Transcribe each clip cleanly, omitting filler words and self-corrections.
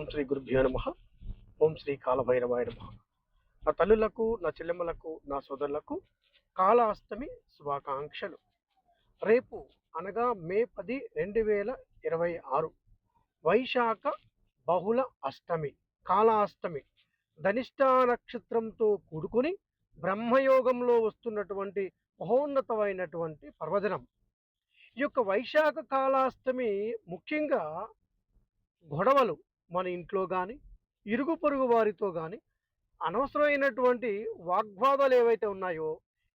ఓం శ్రీ గురుభ్యో నమః. ఓం శ్రీ కాలభైరవాయ నమః. నా తల్లులకు, నా చెల్లెమ్మలకు, నా సోదరులకు కాళాష్టమి శుభాకాంక్షలు. రేపు అనగా మే 10, 2026 వైశాఖ బహుళ అష్టమి, కాళాష్టమి, ధనిష్ఠా నక్షత్రంతో కూడుకొని బ్రహ్మయోగంలో వస్తున్నటువంటి మహోన్నతమైనటువంటి పర్వదినం. ఈ యొక్క వైశాఖ కాళాష్టమి ముఖ్యంగా గొడవలు మన ఇంట్లో కానీ, ఇరుగు పొరుగు వారితో కానీ, అనవసరమైనటువంటి వాగ్వాదాలు ఏవైతే ఉన్నాయో,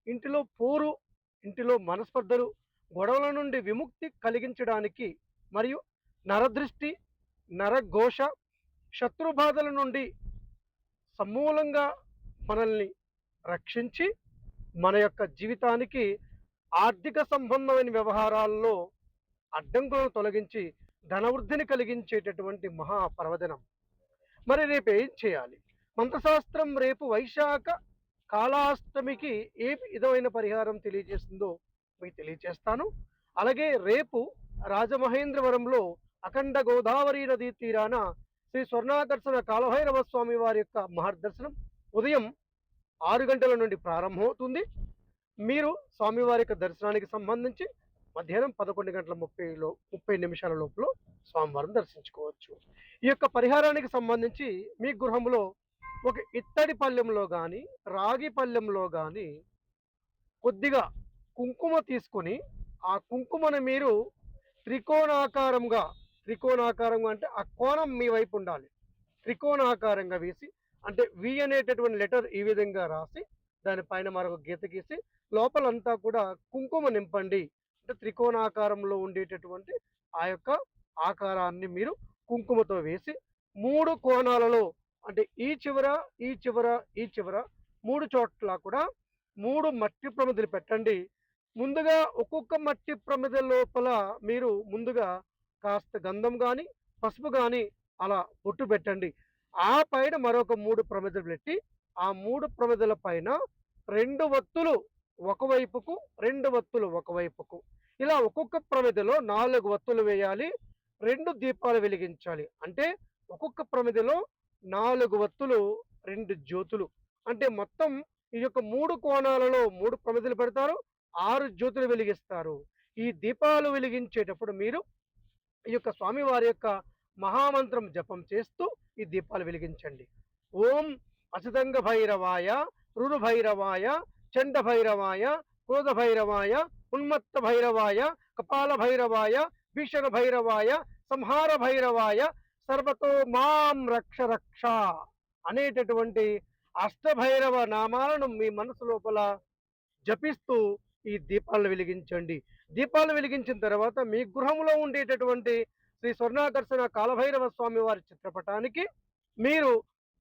ఇంటిలో పోరు, ఇంటిలో మనస్పర్ధలు, గొడవల నుండి విముక్తి కలిగించడానికి మరియు నరదృష్టి, నరఘోష, శత్రుబాధల నుండి సమూలంగా మనల్ని రక్షించి మన యొక్క జీవితానికి ఆర్థిక సంబంధమైన వ్యవహారాల్లో అడ్డంకులను తొలగించి ధనవృద్ధిని కలిగించేటటువంటి మహాపర్వదినం. మరి రేపు ఏం చేయాలి? మంత్రశాస్త్రం రేపు వైశాఖ కాళాష్టమికి ఏ విధమైన పరిహారం తెలియజేస్తుందో మీకు తెలియజేస్తాను. అలాగే రేపు రాజమహేంద్రవరంలో అఖండ గోదావరి నదీ తీరాన శ్రీ స్వర్ణాకర్షణ కాలభైరవ స్వామి వారి యొక్క మహర్దర్శనం ఉదయం 6 గంటల నుండి ప్రారంభమవుతుంది. మీరు స్వామివారి యొక్క దర్శనానికి సంబంధించి మధ్యాహ్నం 11:30 లోపల స్వామివారిని దర్శించుకోవచ్చు. ఈ యొక్క పరిహారానికి సంబంధించి మీ గృహంలో ఒక ఇత్తడి పళ్ళెంలో కానీ, రాగి పళ్ళెంలో కానీ కొద్దిగా కుంకుమ తీసుకొని ఆ కుంకుమను మీరు త్రికోణాకారంగా అంటే ఆ కోణం మీ వైపు ఉండాలి. త్రికోణాకారంగా వేసి, అంటే వి అనేటటువంటి లెటర్ ఈ విధంగా రాసి దానిపైన మరొక గీత గీసి లోపలంతా కూడా కుంకుమ నింపండి. అంటే త్రికోణాకారంలో ఉండేటటువంటి ఆ యొక్క ఆకారాన్ని మీరు కుంకుమతో వేసి 3 కోణాలలో, అంటే ఈ చివర 3 చోట్ల కూడా 3 మట్టి ప్రమిదలు పెట్టండి. ముందుగా ఒక్కొక్క మట్టి ప్రమిద లోపల మీరు ముందుగా కాస్త గంధం కానీ, పసుపు కానీ అలా బొట్టు పెట్టండి. ఆ పైన మరొక 3 ప్రమిదలు పెట్టి ఆ 3 ప్రమిదల పైన 2 వత్తులు ఒకవైపుకు, 2 వత్తులు ఒకవైపుకు, ఇలా ఒక్కొక్క ప్రమిదలో 4 వత్తులు వేయాలి. 2 దీపాలు వెలిగించాలి. అంటే ఒక్కొక్క ప్రమిదలో 4 వత్తులు, 2 జ్యోతులు, అంటే మొత్తం ఈ యొక్క 3 కోణాలలో 3 ప్రమిదలు పెడతారు, 6 జ్యోతులు వెలిగిస్తారు. ఈ దీపాలు వెలిగించేటప్పుడు మీరు ఈ యొక్క స్వామివారి యొక్క మహామంత్రం జపం చేస్తూ ఈ దీపాలు వెలిగించండి. ఓం అసితంగ భైరవాయ, రురు భైరవాయ, చండ భైరవాయ, క్రోధ భైరవాయ, ఉన్మత్త భైరవాయ, కపాల భైరవాయ, భీషణ భైరవాయ, సంహార భైరవాయ, సర్వతో మాం రక్ష రక్ష అనేటటువంటి అష్టభైరవ నామాలను మీ మనసు లోపల జపిస్తూ ఈ దీపాలను వెలిగించండి. దీపాలు వెలిగించిన తర్వాత మీ గృహంలో ఉండేటటువంటి శ్రీ స్వర్ణాకర్షణ కాలభైరవ స్వామి వారి చిత్రపటానికి మీరు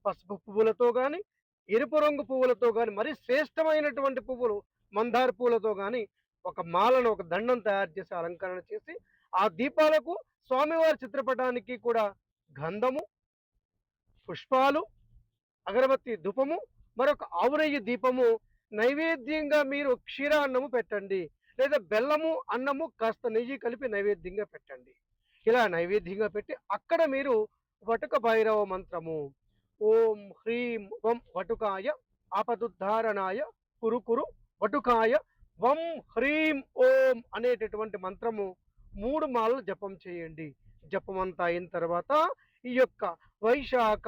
పసుపు పువ్వులతో కానీ, ఎరుపు రంగు పువ్వులతో కానీ, మరి శ్రేష్టమైనటువంటి పువ్వులు మందార పువ్వులతో కానీ ఒక మాలను, ఒక దండం తయారు చేసి అలంకరణ చేసి ఆ దీపాలకు స్వామివారి చిత్రపటానికి కూడా గంధము, పుష్పాలు, అగరబత్తి ధూపము, మరొక ఆవునెయ్యి దీపము నైవేద్యంగా మీరు క్షీరాన్నము పెట్టండి. లేదా బెల్లము, అన్నము, కాస్త నెయ్యి కలిపి నైవేద్యంగా పెట్టండి. ఇలా నైవేద్యంగా పెట్టి అక్కడ మీరు వటుక భైరవ మంత్రము ఓం హ్రీం వం వటుకాయ ఆపదుద్ధారణాయ కురు వటుకాయ వం హ్రీం ఓం అనేటటువంటి మంత్రము 3 మాలలు జపం చేయండి. జపమంతా అయిన తర్వాత ఈ యొక్క వైశాఖ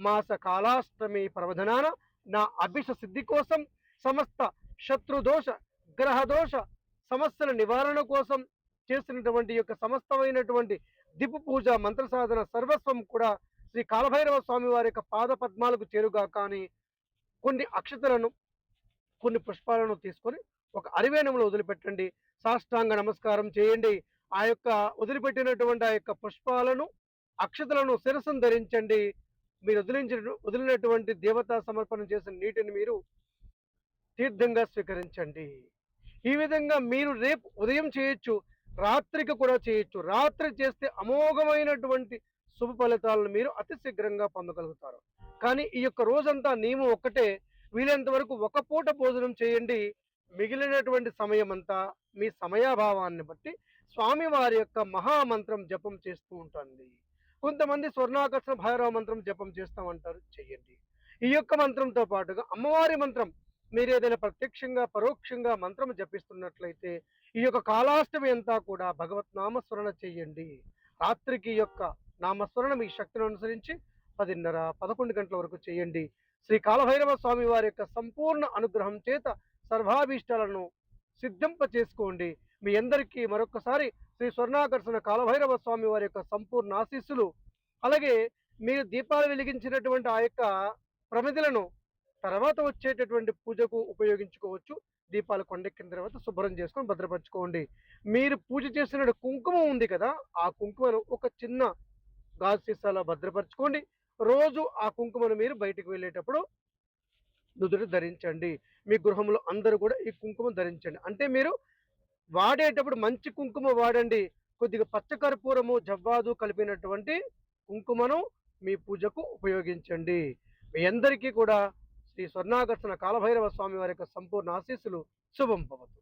మాస కాళాష్టమి పర్వదినాన నా అభిష సిద్ధి కోసం, సమస్త శత్రుదోష, గ్రహదోష సమస్యల నివారణ కోసం చేసినటువంటి యొక్క సమస్తమైనటువంటి దీప పూజ, మంత్ర సాధన సర్వస్వం కూడా శ్రీ కాలభైరవ స్వామి వారి యొక్క పాద పద్మాలకు చేరుగా కానీ కొన్ని అక్షతలను, కొన్ని పుష్పాలను తీసుకొని ఒక అరివేణంలో వదిలిపెట్టండి. సాష్టాంగ నమస్కారం చేయండి. ఆ యొక్క వదిలిపెట్టినటువంటి ఆ యొక్క పుష్పాలను, అక్షతలను శిరస్సును ధరించండి. మీరు వదిలినటువంటి దేవతా సమర్పణ చేసిన నీటిని మీరు తీర్థంగా స్వీకరించండి. ఈ విధంగా మీరు రేపు ఉదయం చేయొచ్చు, రాత్రికి కూడా చేయొచ్చు. రాత్రి చేస్తే అమోఘమైనటువంటి శుభ ఫలితాలను మీరు అతి శీఘ్రంగా పొందగలుగుతారు. కానీ ఈ యొక్క రోజంతా నియమం ఒక్కటే, వీలైనంత వరకు ఒక పూట భోజనం చేయండి. మిగిలినటువంటి సమయం అంతా మీ సమయాభావాన్ని బట్టి స్వామివారి యొక్క మహామంత్రం జపం చేస్తూ ఉంటుంది. కొంతమంది స్వర్ణాకర్షణ భైరవ మంత్రం జపం చేస్తామంటారు, చెయ్యండి. ఈ యొక్క మంత్రంతో పాటుగా అమ్మవారి మంత్రం మీరు ఏదైనా ప్రత్యక్షంగా పరోక్షంగా మంత్రం జపిస్తున్నట్లయితే ఈ యొక్క కాలాష్టమి అంతా కూడా భగవత్ నామస్మరణ చెయ్యండి. రాత్రికి ఈ యొక్క నామస్మరణ మీ శక్తిని అనుసరించి 10:30, 11 గంటల వరకు చేయండి. శ్రీ కాలభైరవ స్వామి వారి యొక్క సంపూర్ణ అనుగ్రహం చేత సర్వాభీష్టాలను సిద్ధింప చేసుకోండి. మీ అందరికీ మరొకసారి శ్రీ స్వర్ణాకర్షణ కాలభైరవ స్వామి వారి యొక్క సంపూర్ణ ఆశీస్సులు, అలాగే మీరు దీపాలు వెలిగించినటువంటి ఆ యొక్క ప్రమిదలను తర్వాత వచ్చేటటువంటి పూజకు ఉపయోగించుకోవచ్చు. దీపాలు కొండెక్కిన తర్వాత శుభ్రం చేసుకొని భద్రపరచుకోండి. మీరు పూజ చేసిన కుంకుమ ఉంది కదా, ఆ కుంకుమను ఒక చిన్న గాజు సీసాలో భద్రపరచుకోండి. రోజు ఆ కుంకుమను మీరు బయటికి వెళ్ళేటప్పుడు నుదుట ధరించండి. మీ గృహంలో అందరూ కూడా ఈ కుంకుమ ధరించండి. అంటే మీరు వాడేటప్పుడు మంచి కుంకుమ వాడండి. కొద్దిగా పచ్చకర్పూరము, జవ్వాదు కలిపినటువంటి కుంకుమను మీ పూజకు ఉపయోగించండి. మీ అందరికీ కూడా శ్రీ స్వర్ణాకర్షణ కాలభైరవ స్వామి వారి యొక్క సంపూర్ణ ఆశీస్సులు. శుభం భవతు.